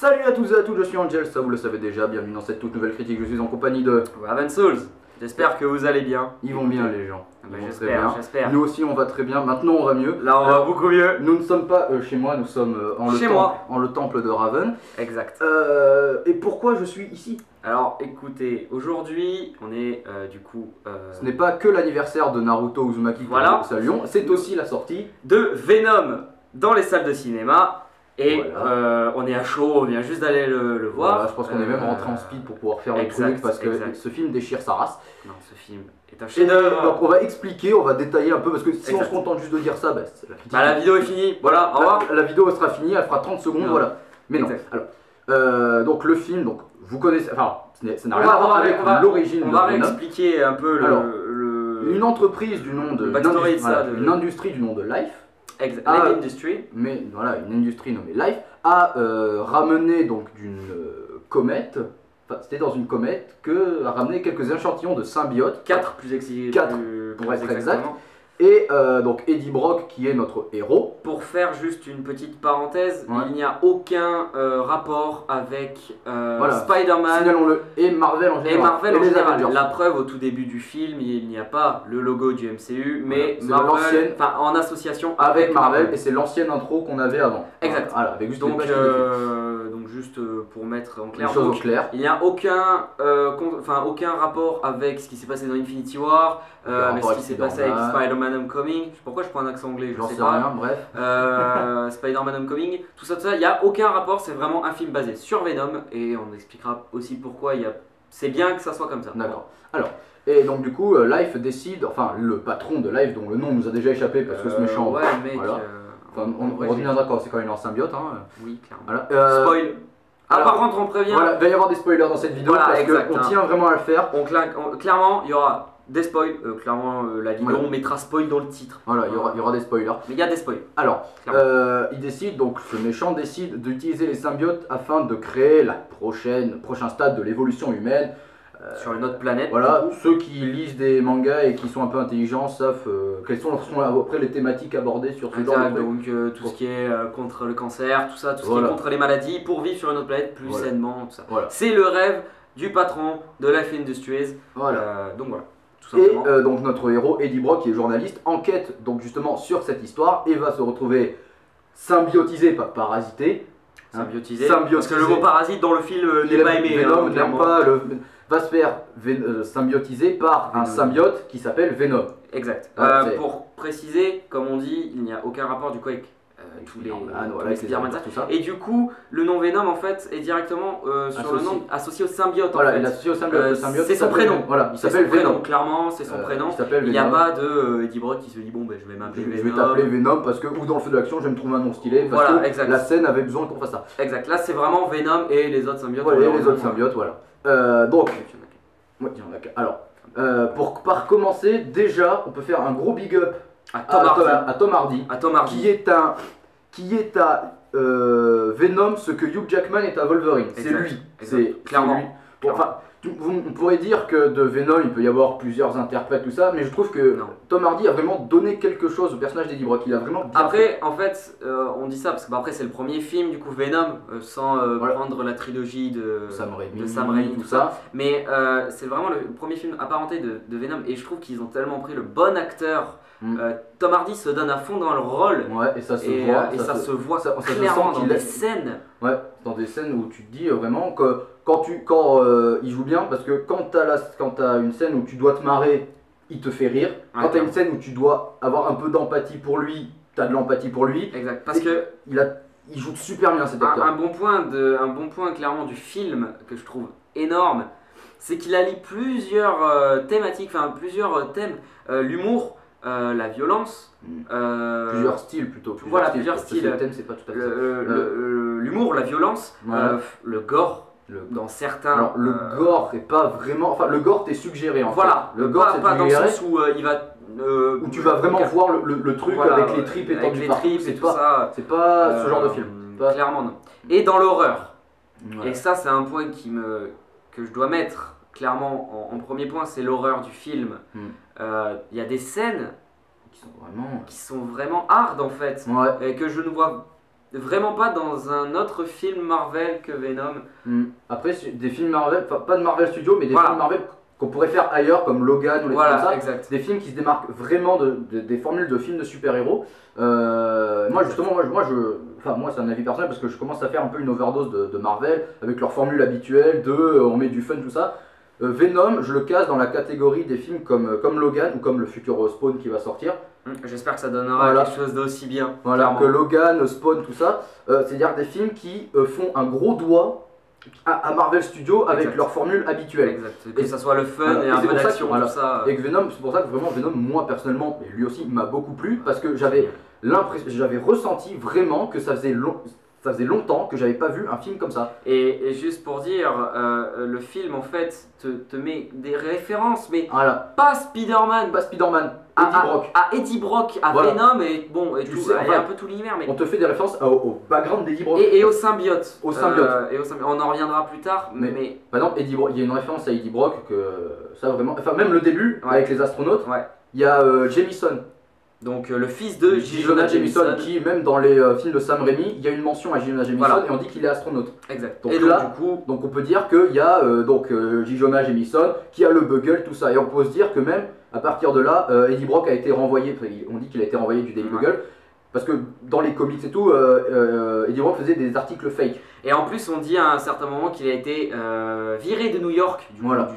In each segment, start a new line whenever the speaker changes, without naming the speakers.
Salut à tous et à toutes, je suis Angel, ça vous le savez déjà, bienvenue dans cette toute nouvelle critique, je suis en compagnie de
Raven Souls. J'espère que vous allez bien.
Ils vont bien les gens,
Bah,
ils vont très bien.
j'espère.
Nous aussi on va très bien, maintenant on va mieux.
Là on va beaucoup mieux.
Nous ne sommes pas chez moi, nous sommes en le temple de Raven.
Exact.
Et pourquoi je suis ici?
Alors écoutez, aujourd'hui on est du coup
Ce n'est pas que l'anniversaire de Naruto Uzumaki que nous saluons, c'est aussi la sortie
de Venom dans les salles de cinéma. Et
voilà.
on est à chaud, on vient juste d'aller le voir.
Voilà, je pense qu'on est même rentré en speed pour pouvoir faire le truc parce que ce film déchire sa race.
Non, ce film est un chef-d'œuvre.
Donc on va expliquer, on va détailler un peu parce que si on se contente juste de dire ça,
la vidéo est finie. Voilà, au revoir.
La vidéo sera finie, elle fera 30 secondes,
non.
Voilà. Mais
exact.
non. Alors, donc le film, donc vous connaissez, enfin, ça n'a rien à voir avec l'origine de
On va
Venom.
réexpliquer un peu
une entreprise du nom de une industrie du nom de Life.
Life Industry.
Mais voilà, une industrie nommée Life a ramené donc d'une comète. Enfin, c'était dans une comète a ramené quelques échantillons de symbiotes.
4
pour être exact. Et donc Eddie Brock qui est notre héros.
Pour faire juste une petite parenthèse, il n'y a aucun rapport avec Spider-Man
et Marvel en général.
La preuve, au tout début du film, il n'y a pas le logo du MCU, mais
Marvel,
en association
avec Marvel. Et c'est l'ancienne intro qu'on avait avant.
Exact.
Voilà, avec juste
donc juste pour mettre en clair, il n'y a aucun rapport avec ce qui s'est passé dans Infinity War, avec ce qui s'est passé avec Spider-Man Homecoming. Pourquoi je prends un accent anglais?
Je sais pas. Rien, bref.
Spider-Man Homecoming, tout ça, il n'y a aucun rapport, c'est vraiment un film basé sur Venom et on expliquera aussi pourquoi c'est bien que ça soit comme ça.
D'accord. Alors, et donc du coup, Life décide, enfin le patron de Life, dont le nom nous a déjà échappé parce que ce méchant.
Ouais, mec.
Voilà. On reviendra quand c'est quand il est en symbiote. Hein.
Oui, clairement.
Voilà.
Spoil. Par contre, on prévient.
Voilà, il va y avoir des spoilers dans cette vidéo parce qu'on tient vraiment à le faire.
Clairement, il y aura des spoils. La vidéo, on mettra spoil dans le titre.
Voilà, il y aura des spoilers.
Mais il y a des spoils.
Alors, il décide, donc ce méchant décide d'utiliser les symbiotes afin de créer prochain stade de l'évolution humaine.
Sur une autre planète.
Voilà, ceux qui lisent des mangas et qui sont un peu intelligents savent quelles sont après les thématiques abordées sur ce genre de truc.
Donc tout ce qui est contre le cancer, tout ça, tout ce qui est contre les maladies, pour vivre sur une autre planète plus sainement, tout ça. C'est le rêve du patron de Life Industries. Donc voilà. Tout simplement.
Et donc notre héros Eddie Brock, qui est journaliste, enquête donc justement sur cette histoire et va se retrouver symbiotisé, pas parasité.
Symbiotisé. Parce que le mot parasite dans le film n'est pas aimé.
Venom n'aime pas va se faire symbiotiser par un symbiote qui s'appelle Venom.
Exact. Pour préciser, comme on dit, il n'y a aucun rapport du coup avec tous les Spider-Man, tout ça. Et du coup, le nom Venom en fait est directement sur le nom associé au symbiote.
Voilà, il est associé au symbiote.
C'est son prénom.
Voilà, il s'appelle Venom.
Clairement, c'est son prénom. Il n'y a pas de Eddie Brock qui se dit bon, ben je vais m'appeler Venom.
Je vais t'appeler Venom parce que, ou dans le feu de l'action, je vais me trouver un nom stylé. Parce que la scène avait besoin qu'on fasse ça.
Exact. Là, c'est vraiment Venom et les autres symbiotes.
Voilà, et les autres symbiotes, voilà. Donc, alors, pour commencer, déjà, on peut faire un gros big up à Tom Hardy, qui est à Venom ce que Hugh Jackman est à Wolverine. C'est lui. C'est clairement. Enfin, on pourrait dire que de Venom il peut y avoir plusieurs interprètes, tout ça, mais je trouve que Tom Hardy a vraiment donné quelque chose au personnage d'Eddie Brock. Il a vraiment bien fait.
En fait, on dit ça parce que après c'est le premier film du coup Venom sans prendre la trilogie de Sam Raimi, tout ça. Mais c'est vraiment le premier film apparenté de Venom et je trouve qu'ils ont tellement pris le bon acteur. Tom Hardy se donne à fond dans le rôle.
Ouais, et ça se voit.
Et ça se voit clairement dans des scènes.
Ouais, dans des scènes où tu te dis vraiment que quand il joue bien, parce que quand t'as une scène où tu dois te marrer, il te fait rire. Quand t'as une scène où tu dois avoir un peu d'empathie pour lui, t'as de l'empathie pour lui.
Exact, parce que
il joue super bien cet acteur.
Un bon point clairement du film que je trouve énorme, c'est qu'il allie plusieurs thématiques, enfin plusieurs thèmes, l'humour. La violence,
plusieurs styles plutôt.
Plusieurs styles.
Le thème, c'est pas tout à fait
l'humour, la violence, le gore. Dans certains.
Alors le gore est pas vraiment. Enfin le gore t'est suggéré en fait.
Le gore c'est pas dans le sens où il va.
Où tu vas vraiment voir le truc avec les tripes étendues partout.
C'est pas
ce genre de film.
Clairement non. Et dans l'horreur. Et ça c'est un point que je dois mettre clairement en premier point, c'est l'horreur du film. Il y a des scènes qui sont vraiment hard en fait, et que je ne vois vraiment pas dans un autre film Marvel que Venom.
Après, des films Marvel, pas de Marvel Studios, mais des films Marvel qu'on pourrait faire ailleurs, comme Logan ou les trucs comme ça.
Exact.
Des films qui se démarquent vraiment des formules de films de super-héros. Moi, justement, moi, c'est un avis personnel parce que je commence à faire un peu une overdose de Marvel avec leur formule habituelle on met du fun, tout ça. Venom, je le casse dans la catégorie des films comme Logan ou comme le futur Spawn qui va sortir.
J'espère que ça donnera quelque chose d'aussi bien.
Voilà, que Logan, Spawn, tout ça. C'est-à-dire des films qui font un gros doigt à Marvel Studios avec leur formule habituelle.
Exact. Que ça soit le fun et un peu d'action, tout ça.
Et que Venom, c'est pour ça que vraiment Venom, moi personnellement, et lui aussi, m'a beaucoup plu parce que j'avais ressenti vraiment que ça faisait longtemps que j'avais pas vu un film comme ça.
Et juste pour dire, le film en fait te met des références, mais pas Spider-Man.
Eddie Brock.
À Eddie Brock, à Venom et bon, et tout, il y a un peu tout l'univers. Mais
on te fait des références au background d'Eddie Brock.
Et au symbiote.
On
en reviendra plus tard. Mais...
Par exemple, Eddie Brock, il y a une référence à Eddie Brock que ça vraiment. Enfin, même le début avec les astronautes, il y a Jameson.
Donc le fils de J. Jonah
Jameson, qui même dans les films de Sam Raimi, il y a une mention à J. Jonah Jameson et on dit qu'il est astronaute.
Exact.
Donc donc on peut dire qu'il y a J. Jonah Jameson qui a le bugle, tout ça. Et on peut se dire que même à partir de là, Eddie Brock a été renvoyé, on dit qu'il a été renvoyé du Daily Bugle. Parce que dans les comics et tout, Eddie Brock faisait des articles fake.
Et en plus, on dit à un certain moment qu'il a été viré de New York,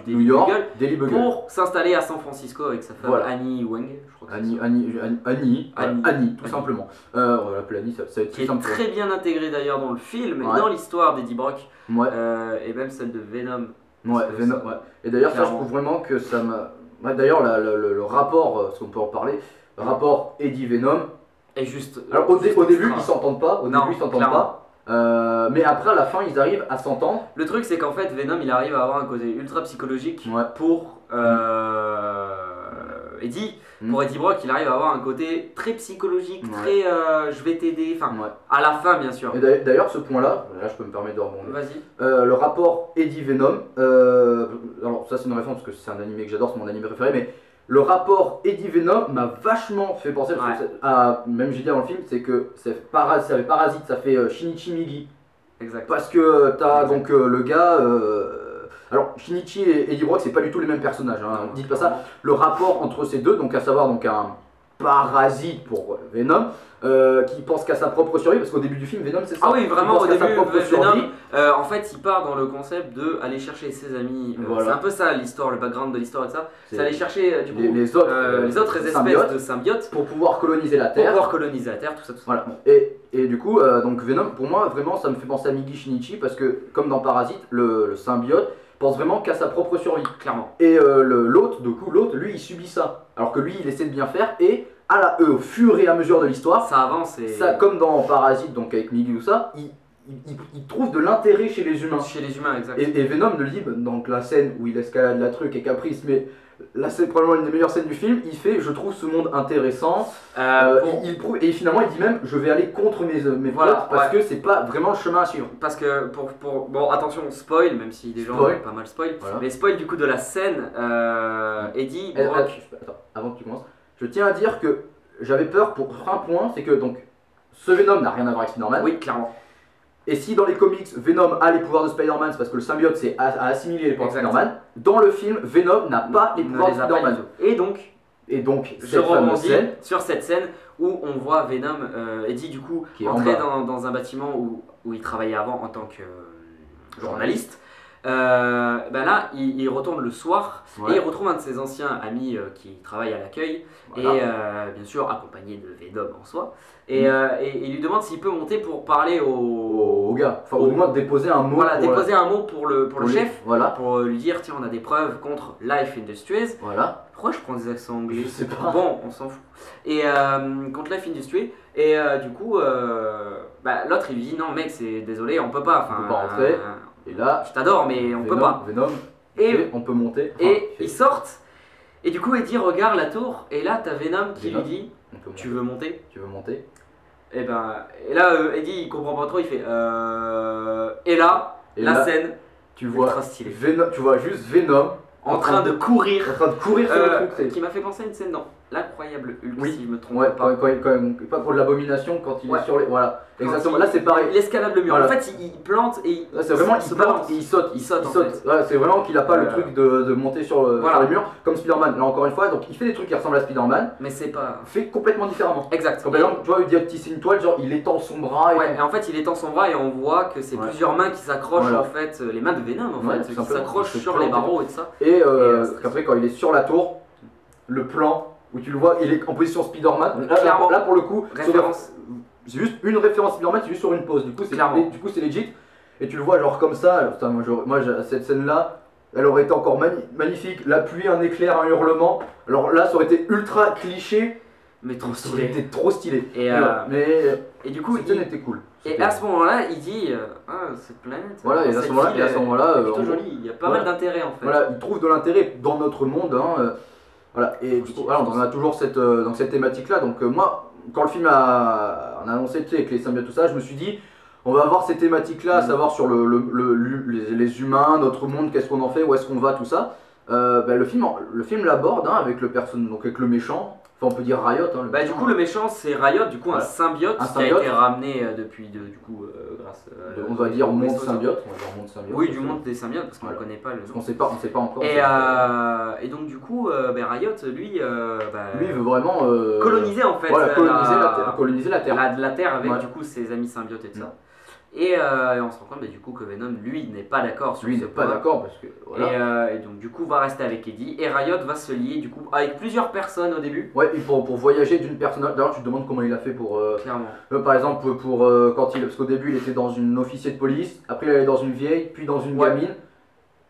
du
Daily Bugle,
pour s'installer à San Francisco avec sa femme Annie Wang.
Annie, tout simplement. On va l'appeler Annie, ça va être
très simple. Qui est très bien intégré d'ailleurs dans le film et dans l'histoire d'Eddie Brock. Et même celle de Venom.
Venom. Et d'ailleurs, ça, je trouve vraiment que ça m'a. D'ailleurs, le rapport, parce qu'on peut en parler, le rapport Eddie-Venom.
Et juste.
Alors au début ils s'entendent pas, mais après à la fin ils arrivent à s'entendre.
Le truc c'est qu'en fait Venom il arrive à avoir un côté ultra psychologique pour Eddie. Pour Eddie Brock il arrive à avoir un côté très psychologique, très je vais t'aider, à la fin bien sûr.
Et d'ailleurs ce point là je peux me permettre de rebondir.
Vas-y.
Le rapport Eddie-Venom, alors ça c'est une référence parce que c'est un animé que j'adore, c'est mon animé préféré, mais le rapport Eddie-Venom m'a vachement fait penser, même j'ai dit dans le film, c'est que ça fait Parasite, ça fait Shinichi Migi.
Exact.
Parce que t'as donc le gars. Alors Shinichi et Eddie Brock, c'est pas du tout les mêmes personnages, hein, dites pas ça. Le rapport entre ces deux, donc à savoir donc un parasite pour Venom, qui pense qu'à sa propre survie, parce qu'au début du film Venom c'est ça.
Ah oui, vraiment au début Venom, en fait il part dans le concept de aller chercher ses amis, c'est un peu ça l'histoire, le background de l'histoire et ça, c'est aller chercher du coup les autres espèces de symbiotes
pour pouvoir coloniser la Terre.
Tout ça.
Voilà. Et du coup, donc Venom, pour moi vraiment ça me fait penser à Migi Shinichi, parce que comme dans Parasite, le symbiote pense vraiment qu'à sa propre survie.
Clairement.
Et l'autre, lui il subit ça, alors que lui il essaie de bien faire, et au fur et à mesure de l'histoire,
ça avance et...
ça, comme dans Parasite, donc avec Migi ou ça, il trouve de l'intérêt chez les humains.
Exact.
Et Venom le dit, donc la scène où il escalade la truc et Caprice, mais là c'est probablement une des meilleures scènes du film, il fait je trouve ce monde intéressant, il prouve, et finalement il dit même je vais aller contre mes potes parce que c'est pas vraiment le chemin à suivre.
Parce que bon attention spoil, même si des gens pas mal spoil, mais spoil du coup de la scène, Eddie Brock...
Attends, avant que tu commences, je tiens à dire que j'avais peur pour un point, c'est que donc ce Venom n'a rien à voir avec Spider-Man.
Oui, clairement.
Et si dans les comics Venom a les pouvoirs de Spider-Man, c'est parce que le symbiote c'est à assimiler les pouvoirs de Spider-Man. Dans le film, Venom n'a pas les pouvoirs de Spider-Man.
Et donc je rebondis sur cette scène où on voit Venom, Eddie du coup, entrer dans un bâtiment où il travaillait avant en tant que journaliste. Là, il retourne le soir et il retrouve un de ses anciens amis qui travaille à l'accueil et bien sûr accompagné de Venom en soi. Et il lui demande s'il peut monter pour parler au
gars, enfin au moins déposer un mot.
Voilà, déposer un mot pour le chef, pour lui dire tiens on a des preuves contre Life Industries.
Voilà.
Pourquoi je prends des accents anglais?
Je sais pas.
Bon, on s'en fout. Et contre Life Industries. Et du coup, l'autre il lui dit non mec, c'est désolé, on peut pas.
On peut pas rentrer. Et là,
je t'adore, mais on peut pas.
Venom, on peut monter.
Et ils sortent. Et du coup, Eddie regarde la tour. Et là, t'as Venom qui lui dit tu veux monter? Et là, Eddie il comprend pas trop. Il fait Et là, la scène,
tu vois Venom, tu vois juste Venom
en train de courir.
sur le truc.
Qui m'a fait penser à une scène dans l'incroyable Hulk,
oui.
si je me trompe
ouais,
pas.
Pas pour de l'abomination quand il est sur les. Voilà, exactement. Là c'est pareil.
Il escalade le mur.
Voilà.
En fait, il plante et
c'est vraiment il plante et il saute.
Il saute.
Ouais, c'est vraiment qu'il a pas le truc de monter sur les murs comme Spider-Man. Là encore une fois, donc il fait des trucs qui ressemblent à Spider-Man.
Mais c'est pas.
Fait complètement différemment.
Exact.
Comme par exemple, tu vois, il dit tisser une toile, genre il étend son bras.
Et en fait, il étend son bras et on voit que c'est plusieurs mains qui s'accrochent en fait, les mains de Venom en fait, qui s'accrochent sur les barreaux et tout ça.
Et après, quand il est sur la tour, le plan où tu le vois, il est en position Spider-Man. Là, pour le coup, c'est juste une référence Spider-Man, c'est juste sur une pause. Du coup, c'est legit. Et tu le vois, genre comme ça. Putain, moi, cette scène-là, elle aurait été encore magnifique. La pluie, un éclair, un hurlement. Alors là, ça aurait été ultra cliché.
Mais trop stylé.
Ça aurait été trop stylé.
Et du coup,
cette scène était cool.
Et à ce moment-là, il dit cette planète.
Voilà, et à ce moment-là,
c'est plutôt joli. Il y a pas mal d'intérêt en fait.
Voilà, il trouve de l'intérêt dans notre monde. Voilà, et du coup, on a toujours dans cette thématique-là. Donc moi, quand le film a annoncé avec les symbiotes tout ça, je me suis dit, on va avoir ces thématiques-là, à savoir sur les humains, notre monde, qu'est-ce qu'on en fait, où est-ce qu'on va, tout ça. Le film l'aborde avec avec le méchant. Enfin, on peut dire Riot.
Du coup, le méchant c'est Riot, du coup un symbiote qui a été ramené depuis grâce.
On va dire monde symbiote.
Oui, du monde des symbiotes parce qu'on ne connaît pas le.
Parce qu'on sait pas encore.
Et donc du coup, Riot, lui,
il veut vraiment
coloniser en fait.
Voilà, coloniser la Terre.
La Terre avec du coup ses amis symbiotes et tout ça. Et on se rend compte du coup que Venom lui n'est pas d'accord sur ce point.
Pas d'accord parce que
voilà. Et donc du coup va rester avec Eddie et Riot va se lier du coup avec plusieurs personnes au début.
Ouais, et pour voyager d'une personne. D'ailleurs tu te demandes comment il a fait pour.
Clairement.
Par exemple parce qu'au début il était dans une officier de police, après il allait dans une vieille, puis dans une gamine,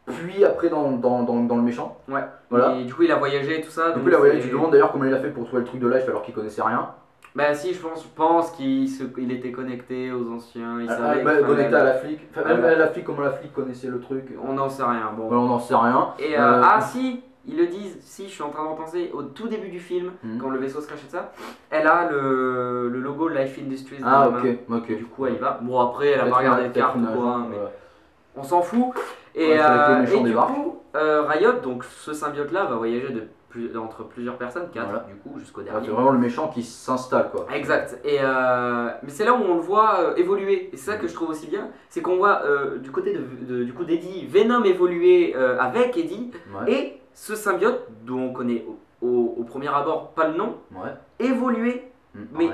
puis après dans le méchant.
Ouais.
Voilà.
Et du coup il a voyagé et tout ça.
Du coup il a voyagé. Tu te demandes d'ailleurs comment il a fait pour trouver le truc de Life alors qu'il connaissait rien.
Bah si, je pense qu'il était connecté aux anciens, il savait
connecté à la flic. Même la flic, comment la flic connaissait le truc.
On n'en sait rien. Bon.
On n'en sait rien.
Et si, ils le disent, je suis en train d'en penser, au tout début du film, quand le vaisseau se crache et ça, elle a le logo Life Industries dans la main. Du coup elle y va. Bon après elle a pas regardé les cartes ou quoi, mais on s'en fout. Et du coup, Riot, donc ce symbiote là, va voyager entre plusieurs personnes, 4 du coup jusqu'au dernier.
C'est vraiment le méchant qui s'installe quoi.
Exact. Et mais c'est là où on le voit évoluer. Et c'est ça que je trouve aussi bien, c'est qu'on voit du côté d'Eddie, Venom évoluer avec Eddie et ce symbiote dont on connaît au premier abord pas le nom, évoluer. Mais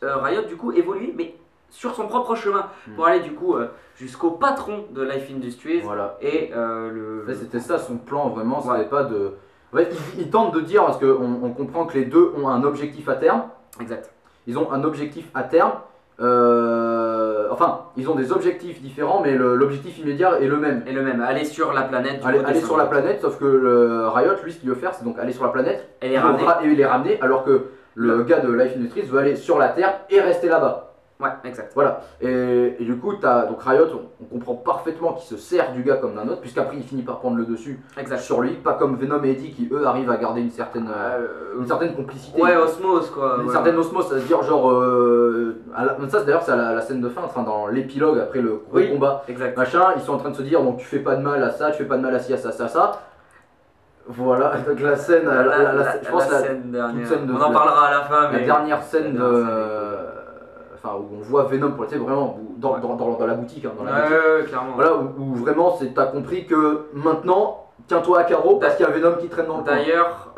Riot du coup évoluer, mais sur son propre chemin pour aller du coup jusqu'au patron de Life Industries.
Voilà.
Et
c'était ça son plan vraiment, c'était pas de. Ouais, il tente de dire, parce qu'on comprend que les deux ont un objectif à terme.
Exact.
Ils ont un objectif à terme. Enfin, ils ont des objectifs différents, mais l'objectif immédiat est le même.
Aller sur la planète.
Aller sur la planète, sauf que Riot, lui, ce qu'il veut faire, c'est donc aller sur la planète et les ramener, alors que le gars de Life Industries veut aller sur la Terre et rester là-bas.
Ouais, exact.
Voilà. Et du coup, donc Riot, on comprend parfaitement qu'il se sert du gars comme d'un autre, puisqu'après il finit par prendre le dessus sur lui, pas comme Venom et Eddie qui eux arrivent à garder une certaine complicité.
Ouais, osmose quoi.
Une certaine osmose, ça veut dire genre. Ça d'ailleurs, c'est à la scène de fin, dans l'épilogue après le gros combat.
Exact.
Machin, ils sont en train de se dire donc tu fais pas de mal à ça, tu fais pas de mal à ci, à ça, à ça. Voilà, donc la scène. Je pense la
scène dernière. On en parlera à la fin, mais.
La dernière scène où on voit Venom pour vraiment dans la boutique, dans la boutique.
Clairement.
Voilà, où vraiment t'as compris que maintenant tiens-toi à carreau parce qu'il y a Venom qui traîne dans le coin.
D'ailleurs,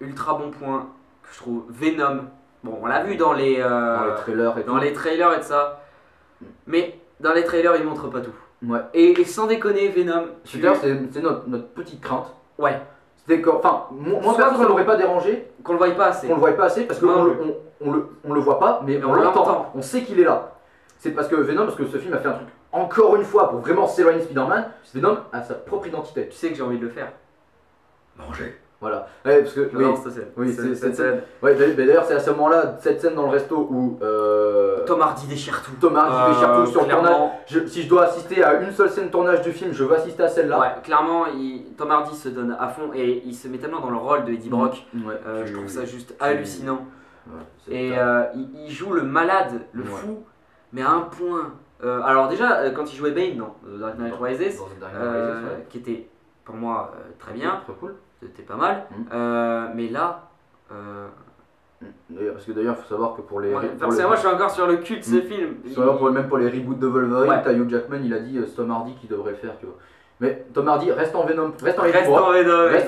ultra bon point que je trouve, Venom. Bon, on l'a vu dans les
trailers et
les trailers et tout ça, mais dans les trailers ils montrent pas tout.
Ouais.
Et sans déconner, Venom.
D'ailleurs, c'est notre petite crainte.
Ouais.
Moi perso, ça l'aurait pas dérangé.
Qu'on le voie pas assez.
Parce que on le voit pas, mais on l'entend. On sait qu'il est là. C'est parce que ce film a fait un truc encore une fois pour vraiment s'éloigner de Spider-Man. Venom a sa propre identité.
Tu sais que j'ai envie de le faire.
Manger. Voilà. Ouais, parce que
cette scène.
Ouais, d'ailleurs, c'est à ce moment-là, cette scène dans le resto où
Tom Hardy déchire tout.
Tom Hardy déchire tout sur le tournage. Si je dois assister à une seule scène de tournage du film, je veux assister à celle-là.
Ouais, clairement, Tom Hardy se donne à fond et il se met tellement dans le rôle de Eddie Brock. Je trouve ça juste hallucinant. Et il joue le malade, le fou, mais à un point. Alors déjà, quand il jouait Bane dans The Dark Knight Rises, qui était pour moi très bien.
Très cool.
C'était pas mal, mais là
Parce que d'ailleurs, il faut savoir que pour les.
Personnellement, je suis encore sur le cul de ce film.
Même pour les reboots de Wolverine, t'as Hugh Jackman, il a dit c'est Tom Hardy qui devrait le faire, tu vois. Mais Tom Hardy reste en Venom, reste en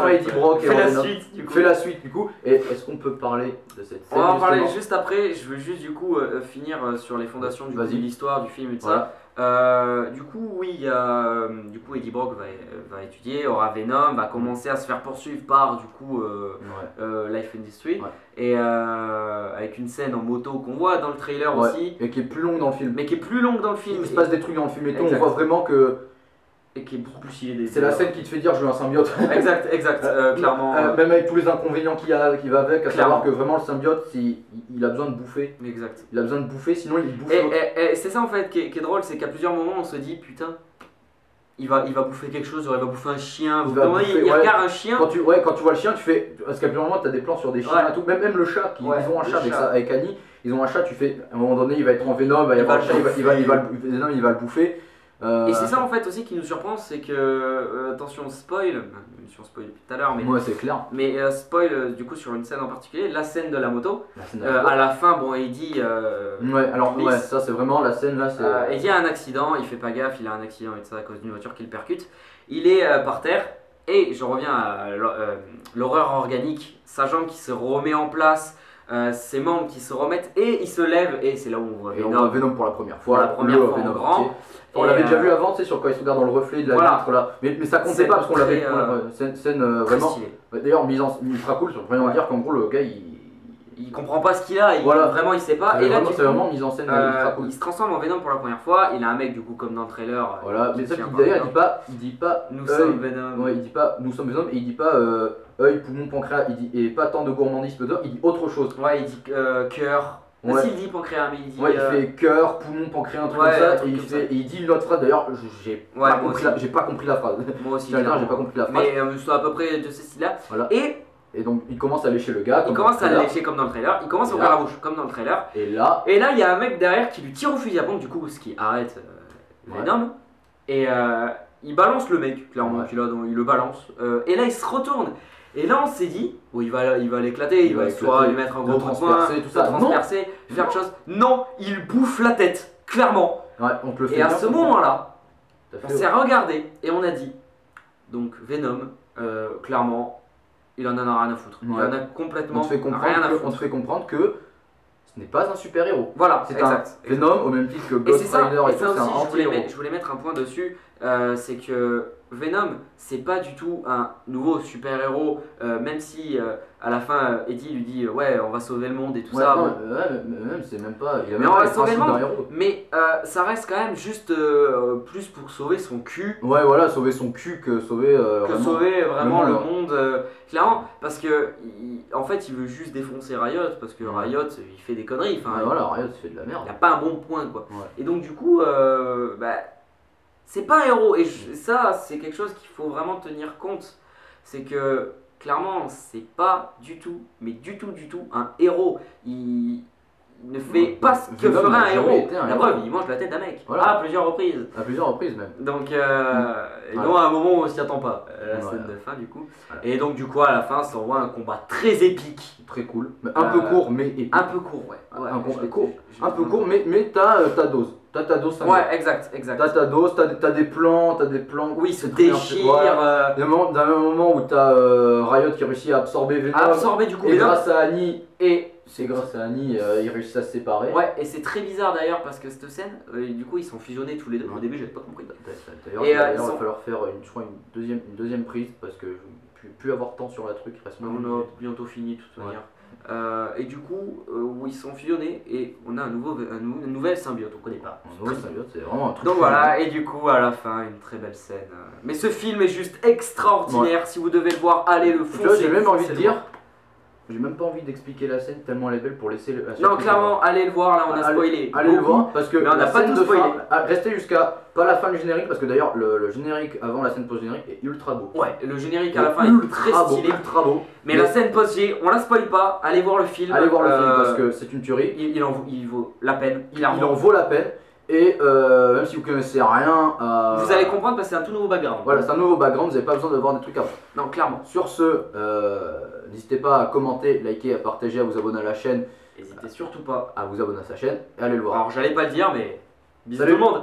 Eddie Brock,
fais la suite du coup.
Fais la suite du coup. Et est-ce qu'on peut parler de cette scène?
On va en parler juste après. Je veux juste du coup finir sur les fondations de l'histoire du film et tout ça. Du coup, oui, il y a Eddie Brock va étudier, aura Venom, va commencer à se faire poursuivre par du coup Life Industry et avec une scène en moto qu'on voit dans le trailer aussi.
Et qui est plus longue dans le film.
Il
se passe des trucs dans le film et tout. On voit vraiment que.
Et qui est beaucoup plus stylé.
C'est la scène qui te fait dire je veux un symbiote.
Exact, clairement.
Même avec tous les inconvénients qui va avec, à savoir que vraiment le symbiote, il a besoin de bouffer.
Exact.
Il a besoin de bouffer, sinon il bouffe.
Et c'est ça en fait qui est drôle, c'est qu'à plusieurs moments on se dit putain, il va bouffer quelque chose, genre il va bouffer un chien. Il regarde un chien.
Quand tu vois le chien, tu fais. Parce qu'à plusieurs moments t'as des plans sur des chiens et tout. Même le chat, ils ont un chat avec Annie, ils ont un chat, tu fais. À un moment donné, il va être en Venom, il va y avoir le chat, il va le bouffer.
Et c'est ça en fait aussi qui nous surprend, c'est que, attention spoil, si on spoil depuis tout à l'heure, mais
ouais, c'est clair.
Mais spoil du coup sur une scène en particulier, la scène de la moto. À la fin, bon, Eddie.
Ça c'est vraiment la scène là.
Eddie a un accident, il fait pas gaffe, il a un accident et ça à cause d'une voiture qui le percute. Il est par terre et je reviens à l'horreur organique, sa jambe qui se remet en place. Ses membres qui se remettent et il se lève et c'est là où on voit
Venom pour la première fois.
En grand.
On l'avait déjà vu avant, tu sais, sur quand il se regarde dans le reflet de la vitre là. Mais ça comptait pas parce qu'on l'avait. Scène vraiment. D'ailleurs, mise ultra cool, sur rien à dire qu'en gros le gars
il comprend pas ce qu'il a, vraiment il sait pas. Et là,
c'est vraiment mise en scène ultra cool.
Il se transforme en Venom pour la première fois. Il a un mec du coup comme dans le trailer.
Voilà, mais ça d'ailleurs il dit pas
nous sommes Venom.
Ouais, il dit pas nous sommes Venom et il dit pas œil, poumon, pancréas, il dit et pas tant de gourmandisme d'or, il dit autre chose.
Ouais, il dit cœur. S'il dit pancréas, mais il dit.
Ouais, il fait cœur, poumon, pancréas, un truc comme ça. Et il dit une autre phrase. D'ailleurs, j'ai pas compris la phrase.
Moi aussi.
J'ai pas compris la phrase.
Mais c'est à peu près de ce style-là.
Voilà. Et donc il commence à lécher le gars.
Il commence à le lécher comme dans le trailer. Il commence à ouvrir la bouche comme dans le trailer.
Et là,
il y a un mec derrière qui lui tire au fusil à pompe, du coup, ce qui arrête Venom. Et il balance le mec, clairement. Il le balance. Et là, il se retourne. Et là, on s'est dit, il va l'éclater, il va soit lui mettre un gros transpercer, transpercer, faire quelque chose. Non, il bouffe la tête, clairement.
Ouais, on te le fait.
Et à ce moment-là, on s'est regardé et on a dit, donc Venom, clairement, il en a rien à foutre. Il en a complètement rien à foutre.
On te fait comprendre que ce n'est pas un super héros.
Voilà,
c'est un Venom au même titre que Ghost Rider et
ça aussi, je voulais mettre un point dessus, c'est que Venom, c'est pas du tout un nouveau super héros, même si à la fin Eddie lui dit ouais on va sauver le monde et tout ça.
Même c'est même pas.
Mais on va sauver le monde, mais ça reste quand même juste plus pour sauver son cul.
Ouais voilà, sauver son cul que sauver.
Vraiment le monde, clairement, parce que en fait il veut juste défoncer Riot parce que Riot il fait des conneries.
Voilà, Riot il fait de la merde.
Il a pas un bon point quoi. Ouais. Et donc du coup c'est pas un héros, et ça c'est quelque chose qu'il faut vraiment tenir compte, c'est que clairement c'est pas du tout, mais du tout un héros, il ne fait pas ce que ferait un héros, la preuve il mange la tête d'un mec, à plusieurs reprises
même.
Donc et non, à un moment où on s'y attend pas, la scène de fin du coup, et donc du coup à la fin ça envoie un combat très épique,
très cool, mais un peu court mais épique.
Un peu court,
un peu court mais t'as ta dose. T'as ta dose.
Ouais, exact.
T'as ta dose, t'as des plans.
Oui, il se déchire.
D'un moment où t'as Riot qui réussit à absorber Venom.
Du coup
et grâce à Annie, ils réussissent à se séparer.
Ouais, et c'est très bizarre d'ailleurs parce que cette scène, du coup ils sont fusionnés tous les deux. Au début, j'avais pas compris.
D'ailleurs, il va falloir faire une deuxième prise parce que je ne plus avoir de temps sur la truc.
On a bientôt fini de toute manière. Et du coup, où ils sont fusionnés et on a une nouvelle symbiote, on connaît pas.
Un nouveau symbiote, c'est vraiment un truc.
Donc voilà, et du coup, à la fin, une très belle scène. Mais ce film est juste extraordinaire. Si vous devez le voir, allez le foncer.
J'ai même envie de dire. J'ai même pas envie d'expliquer la scène tellement elle est belle pour laisser le.
Non, clairement, allez le voir, là on a spoilé.
Allez le voir parce que.
Mais on n'a pas tout spoilé.
Restez jusqu'à pas la fin du générique parce que d'ailleurs le générique avant la scène post-générique est ultra beau.
Ouais, le générique à la fin est très stylé.
Ultra beau.
Mais la scène post-G, on la spoil pas, allez voir le film.
Allez voir le film parce que c'est une tuerie.
Il vaut la peine.
Il en vaut la peine. Et même si vous connaissez rien,
vous allez comprendre parce que c'est un tout nouveau background.
Voilà, c'est un nouveau background, vous n'avez pas besoin de voir des trucs avant.
Non, clairement.
Sur ce, n'hésitez pas à commenter, liker, à partager, à vous abonner à la chaîne.
N'hésitez surtout pas
à vous abonner à sa chaîne et allez le voir.
Alors j'allais pas le dire, mais bisous tout le monde.